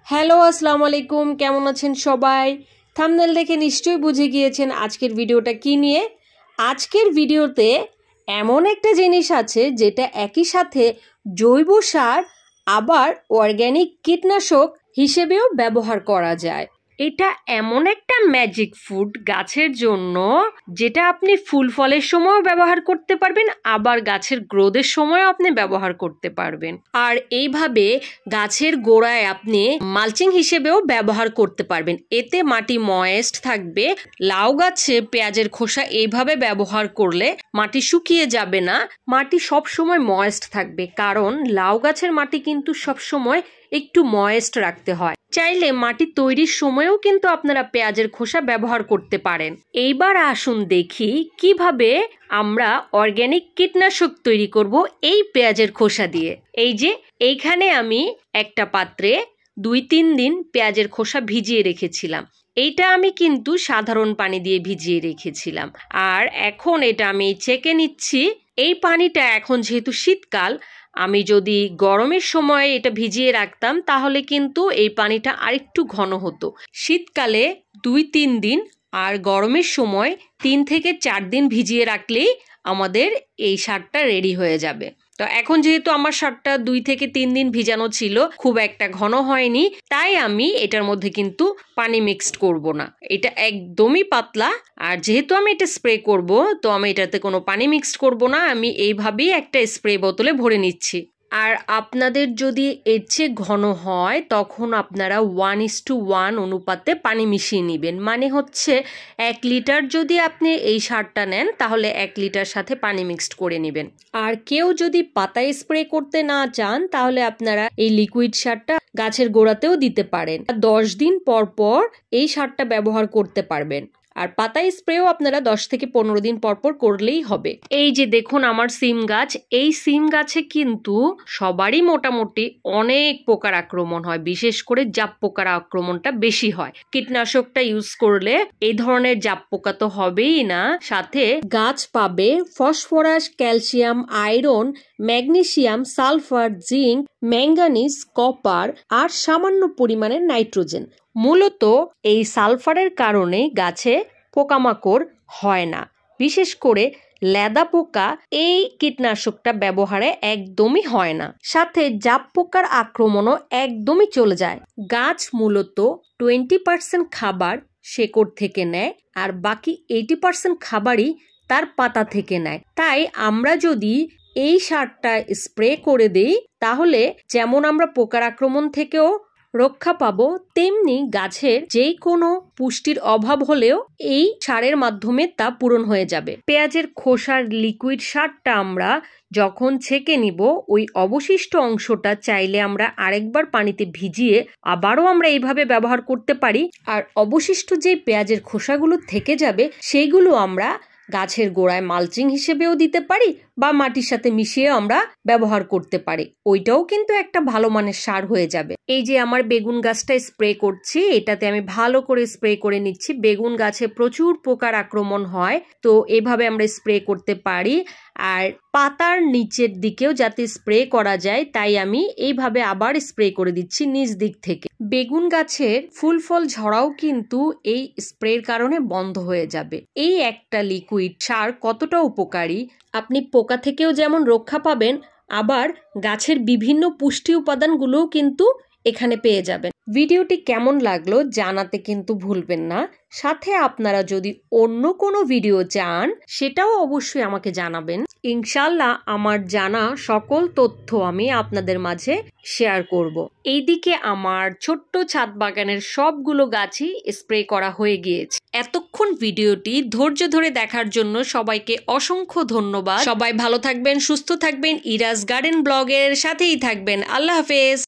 Hello আসসালামু আলাইকুম, কেমন আছেন সবাই? থাম্বনেল দেখে নিশ্চয়ই বুঝে গিয়েছেন আজকের ভিডিওটা কি নিয়ে। আজকের ভিডিওতে এমন একটা জিনিস আছে যেটা একই সাথে জৈব সার আবার অর্গানিক কীটনাশক হিসেবেও ব্যবহার করা যায়। এটা এমন একটা ম্যাজিক ফুড গাছের জন্য যেটা আপনি ফুল ফলের সময়ও ব্যবহার করতে পারবেন, আবার গাছের গ্রোথের সময়ও আপনি ব্যবহার করতে পারবেন। আর এইভাবে গাছের গোড়ায় আপনি মালচিং হিসেবেও ব্যবহার করতে পারবেন। এতে মাটি ময়েস্ট থাকবে। লাউ গাছে পেঁয়াজের খোসা এইভাবে ব্যবহার করলে মাটি শুকিয়ে যাবে না, মাটি সব সময় ময়েস্ট থাকবে, কারণ লাউ গাছের মাটি কিন্তু সব সময় একটু ময়েস্ট রাখতে হয়। চাইলে মাটি তৈরির সময়েও কিন্তু আপনারা পেঁয়াজের খোসা ব্যবহার করতে পারেন। এইবার আসুন দেখি কিভাবে আমরা অর্গানিক কীটনাশক তৈরি করব এই পেঁয়াজের খোসা দিয়ে। এই যে এইখানে আমি একটা পাত্রে 2-3 দিন পেঁয়াজের খোসা ভিজিয়ে রেখেছিলাম। এইটা আমি কিন্তু সাধারণ পানি দিয়ে ভিজিয়ে রেখেছিলাম। আর এখন এটা আমি ছেঁকে নিচ্ছি। এই পানিটা এখন যেহেতু শীতকাল, আমি যদি গরমের সময় এটা ভিজিয়ে রাখতাম তাহলে কিন্তু এই পানিটা আরেকটু ঘন হতো। শীতকালে 2-3 দিন আর গরমের সময় 3 থেকে 4 দিন ভিজিয়ে রাখলেই আমাদের এই সারটা রেডি হয়ে যাবে। তো এখন যেহেতু আমার সারটা 2 থেকে 3 দিন ভিজানো ছিল, খুব একটা ঘন হয়নি, তাই আমি এটার মধ্যে কিন্তু পানি মিক্সড করব না। এটা একদমই পাতলা। আর যেহেতু আমি এটা স্প্রে করব, তো আমি এটাতে কোনো পানি মিক্সড করব না। আমি এইভাবেই একটা স্প্রে বোতলে ভরে নিচ্ছি। আর আপনাদের যদি এর চেয়ে ঘন হয় তখন আপনারা 1:1 অনুপাতে পানি মিশিয়ে নেবেন। মানে হচ্ছে 1 লিটার যদি আপনি এই সারটা নেন তাহলে 1 লিটার সাথে পানি মিক্সড করে নেবেন। আর কেউ যদি পাতায় স্প্রে করতে না চান তাহলে আপনারা এই লিকুইড সারটা গাছের গোড়াতেও দিতে পারেন। 10 দিন পর পর এই সারটা ব্যবহার করতে পারবেন। আর পাতায় স্প্রেও আপনারা 10 থেকে 15 দিন পর পর করলেই হবে। এই যে দেখুন আমার সিম গাছ, এই সিম গাছে কিন্তু সবারই মোটামুটি অনেক পোকার আক্রমণ হয়, বিশেষ করে জাপ পোকার আক্রমণটা বেশি হয়। কীটনাশকটা ইউজ করলে এই ধরনের জাপ পোকা তো হবেই না, সাথে গাছ পাবে phosphorus, calcium, iron, magnesium, sulphur, zinc, manganese, copper আর সামান্য পরিমাণে নাইট্রোজেন। মূলত এই সালফারের কারণে গাছে পোকামাকড় হয় না, বিশেষ করে লেদা পোকা এই কীটনাশকটা ব্যবহারে একদমই হয় না। সাথে জাপ পোকার আক্রমণও একদমই চলে যায়। গাছ মূলত 20% খাবার শেকড় থেকে নেয় আর বাকি 80% খাবারই তার পাতা থেকে নেয়। তাই আমরা যদি এই সারটা স্প্রে করে দেই তাহলে যেমন আমরা পোকার আক্রমণ থেকেও রক্ষা পাবো, তেমনি গাছের যেই কোনো পুষ্টির অভাব হলেও এই সারের মাধ্যমে তা পূরণ হয়ে যাবে। পেঁয়াজের খোসার লিকুইড সারটা আমরা যখন ছেঁকে নিব, ওই অবশিষ্ট অংশটা চাইলে আমরা আরেকবার পানিতে ভিজিয়ে আবারও আমরা এইভাবে ব্যবহার করতে পারি। আর অবশিষ্ট যে পেঁয়াজের খোসাগুলো থেকে যাবে সেইগুলো আমরা গাছের গোড়ায় মালচিং হিসেবেও দিতে পারি বা মাটির সাথে মিশিয়ে আমরা ব্যবহার করতে পারি। ওইটাও কিন্তু একটা ভালো মানের সার হয়ে যাবে। এই যে আমার বেগুন গাছটা স্প্রে করছি, এটাতে আমি ভালো করে স্প্রে করে নিচ্ছি। বেগুন গাছে প্রচুর পোকার আক্রমণ হয়, তো এভাবে আমরা স্প্রে করতে পারি। আর পাতার নিচের দিকেও যাতে স্প্রে করা যায় তাই আমি এইভাবে আবার স্প্রে করে দিচ্ছি নিচ দিক থেকে। বেগুন গাছের ফুল ফল ঝরাও কিন্তু এই স্প্রের কারণে বন্ধ হয়ে যাবে। এই একটা লিকুইড সার কতটা উপকারী, আপনি পোকা থেকেও যেমন রক্ষা পাবেন, আবার গাছের বিভিন্ন পুষ্টি উপাদানগুলোও কিন্তু এখানে পেয়ে যাবেন। ভিডিওটি কেমন লাগলো জানাতে কিন্তু ভুলবেন না। সাথে আপনারা যদি অন্য কোনো ভিডিও চান সেটাও অবশ্যই আমাকে জানাবেন। ইনশাল্লাহ আমার জানা সকল তথ্য আমি আপনাদের মাঝে শেয়ার করব। এইদিকে আমার ছোট্ট ছাদ বাগানের সবগুলো গাছই স্প্রে করা হয়ে গিয়েছে। এতক্ষণ ভিডিওটি ধৈর্য ধরে দেখার জন্য সবাইকে অসংখ্য ধন্যবাদ। সবাই ভালো থাকবেন, সুস্থ থাকবেন, ইরাজ গার্ডেন ব্লগের সাথেই থাকবেন। আল্লাহ হাফেজ।